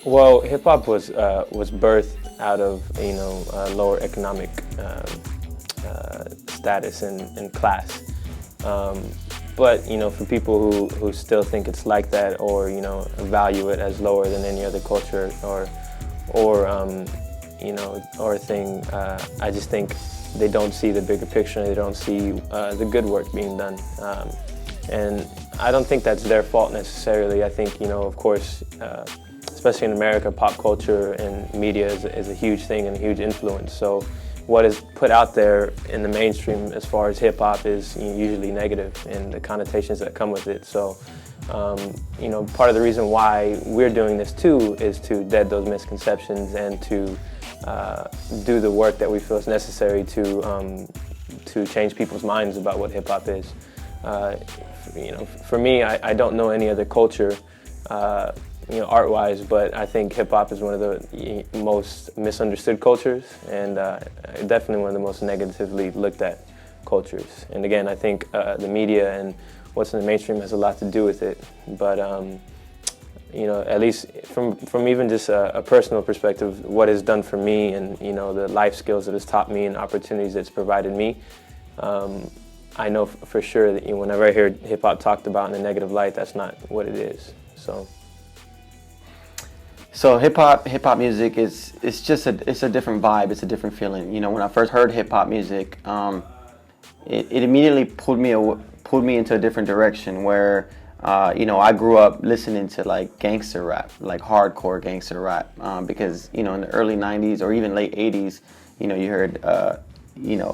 Well, hip hop was birthed out of lower economic status and class. Um, but for people who still think it's like that, or value it as lower than any other culture, or thing, I just think they don't see the bigger picture. They don't see the good work being done, and I don't think that's their fault necessarily. I think of course. Especially in America, pop culture and media is a huge thing and a huge influence. So what is put out there in the mainstream as far as hip hop is usually negative, and the connotations that come with it. So part of the reason why we're doing this too is to dead those misconceptions and to do the work that we feel is necessary to change people's minds about what hip hop is. For me, I don't know any other culture art-wise, but I think hip-hop is one of the most misunderstood cultures, and definitely one of the most negatively looked at cultures. And again, I think the media and what's in the mainstream has a lot to do with it. But at least from even just a personal perspective, what it's done for me, and the life skills that it's taught me and opportunities it's provided me, I know for sure that whenever I hear hip-hop talked about in a negative light, that's not what it is. So hip hop music it's just it's a different vibe. It's a different feeling. When I first heard hip hop music, it immediately pulled me into a different direction where I grew up listening to like gangster rap, like hardcore gangster rap, because in the early '90s or even late '80s, you heard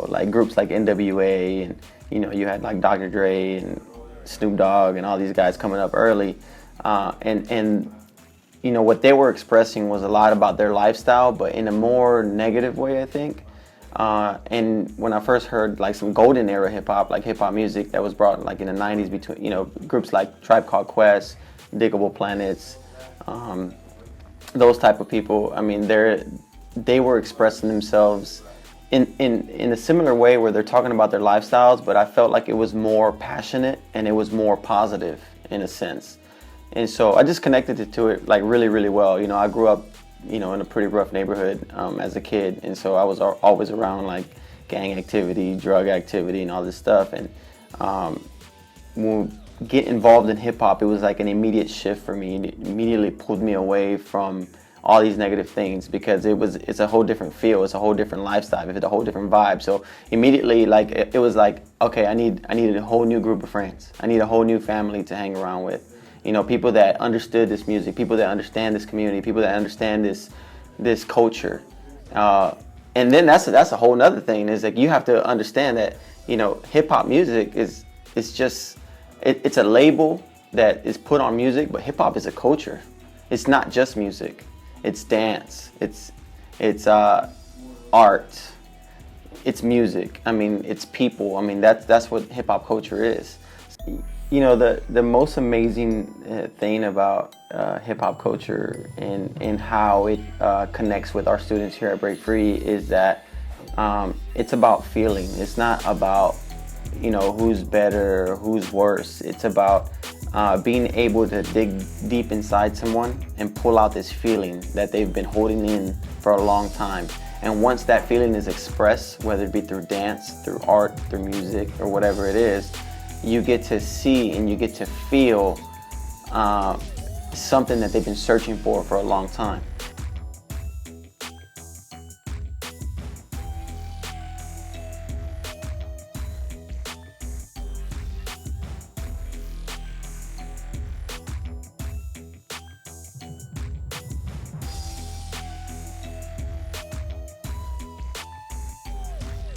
like groups like NWA, and you had like Dr. Dre and Snoop Dogg and all these guys coming up early, and what they were expressing was a lot about their lifestyle, but in a more negative way, I think. And when I first heard like some golden era hip hop, like hip hop music that was brought like in the '90s between groups like Tribe Called Quest, Diggable Planets, those type of people. I mean, they were expressing themselves in a similar way where they're talking about their lifestyles, but I felt like it was more passionate and it was more positive in a sense. And so I just connected to it like really, really well. I grew up, in a pretty rough neighborhood as a kid, and so I was always around like gang activity, drug activity, and all this stuff. And when we get involved in hip hop, it was like an immediate shift for me. It immediately pulled me away from all these negative things because it's a whole different feel, it's a whole different lifestyle, it's a whole different vibe. So immediately, like it was like, okay, I needed a whole new group of friends. I need a whole new family to hang around with. People that understood this music, people that understand this community, people that understand this culture. And then that's a whole nother thing, is like you have to understand that, hip hop music it's just, it's a label that is put on music, but hip hop is a culture. It's not just music. It's dance. It's art. It's music. I mean, it's people. I mean, that's what hip hop culture is. The most amazing thing about hip hop culture and how it connects with our students here at Break Free is that it's about feeling. It's not about who's better or who's worse. It's about being able to dig deep inside someone and pull out this feeling that they've been holding in for a long time. And once that feeling is expressed, whether it be through dance, through art, through music, or whatever it is, you get to see and you get to feel something that they've been searching for a long time.